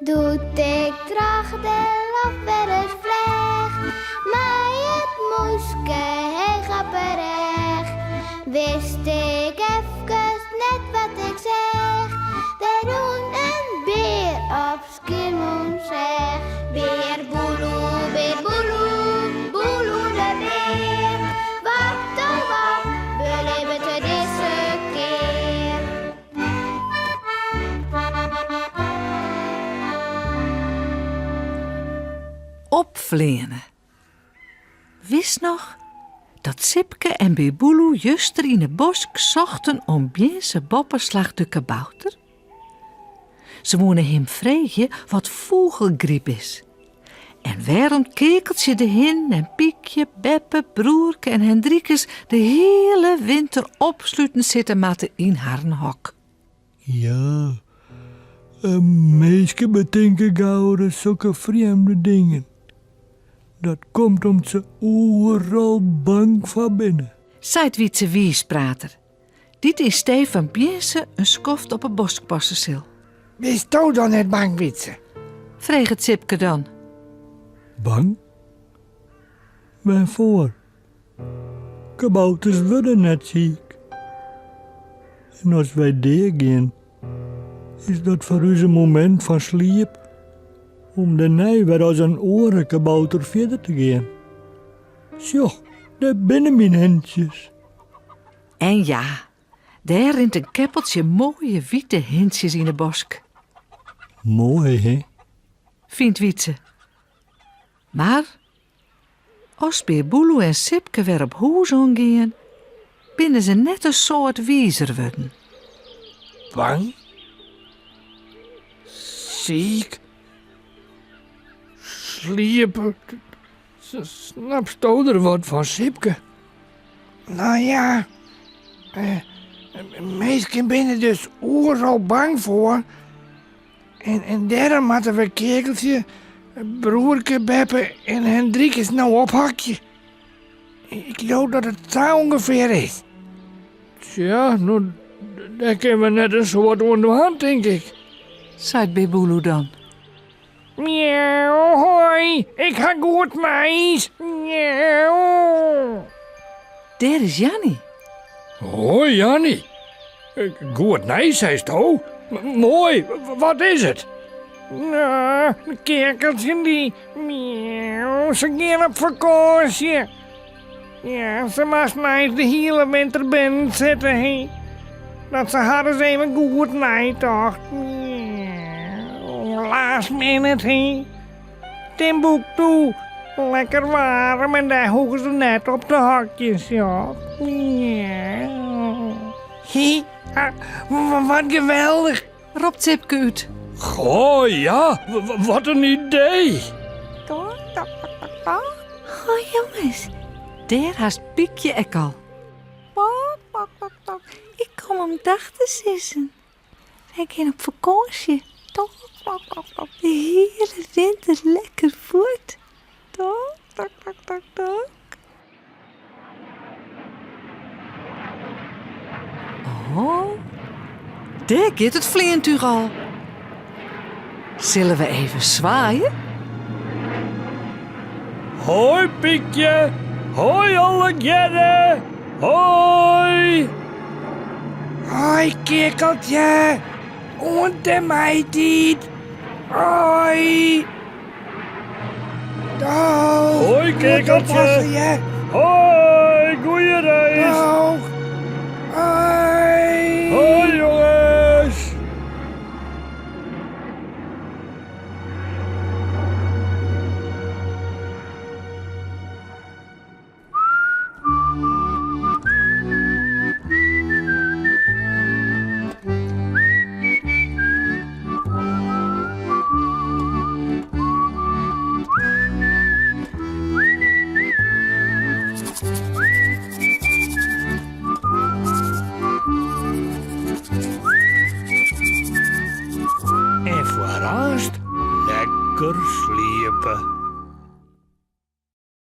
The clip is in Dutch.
Doet ik tracht de lof weer eens vleg, maar het moeske hij gaat berecht. Wist ik even net wat ik zeg, de roen een beer op Skiermond zeg. Beer boeloe, boeloe de beer. Wat oh wat, beleven we deze keer. Opvleenen. Wist nog dat Sipke en Beboeloe juster in het bos zochten om biense bopperslag de kabouter? Ze wonen hem vreegje wat vogelgriep is. En waarom kekeltje de hin en Piekje, Beppe, Broerke en Hendrikus de hele winter opsluiten zitten matten in haar hok? Ja, een meisje bedenken gauw zulke vreemde dingen. Dat komt omdat ze overal bang van binnen. Zei het Wietse wiesprater. Dit is Stefan Biense een skoft op een boskpassensil. Wees jou dan net bang, Wietse? Vreeg het Sipke dan. Bang? Waarvoor? Kabouters worden net ziek. En als wij daar gaan, is dat voor ons een moment van sliep. Om daarna weer als een orenkabouter verder te gaan. Zo, daar binnen mijn hentjes. En ja, daar rint een keppeltje mooie witte hintjes in de bosk. Mooi, hè? Vindt Wietse. Maar als Beerboeloe en Sipke weer op huis omgaan, binnen ze net een soort wiezer worden. Bang? Ziek? Sliepen? Snap je er wat van, Sipke? Nou ja, meesten binnen dus overal bang voor. En daarom hadden we Kekeltje, Broerke, Beppe en Hendrikus nou ophakje. Ik geloof dat het zo ongeveer is. Tja, nou, daar kunnen we net een soort onder de hand, denk ik. Zei Beerboeloe dan. Miauw, hoi, ik ga goed meis. Miauw. Daar is Jannie. Hoi, Jannie. Goed meis, zei je toch? Mooi, wat is het? Nou, de kerkeltje die... Miauw, ze gaan op vakantie. Ja, ze moest mij de hele winter binnen zitten, hé. Dat ze hadden ze even goed mij, toch? Miauw, last minute, hé. Timbuktu, lekker warm en daar hoegen ze net op de hakjes, ja. Miauw. Hé, wat geweldig. Roept Sipke uit. Goh, ja, wat een idee. Oh jongens, daar haast Piekje ek al. Ik kom om dag te sissen. Wij gaan op vakantie. De hele winter lekker voort. Oh, daar gaat het vleentuig al. Zullen we even zwaaien? Hoi, Piekje. Hoi, alle gedden. Hoi. Hoi, Kekeltje. En de meid. Hoi. Hoi, Kekeltje. Hoi, goeie reis.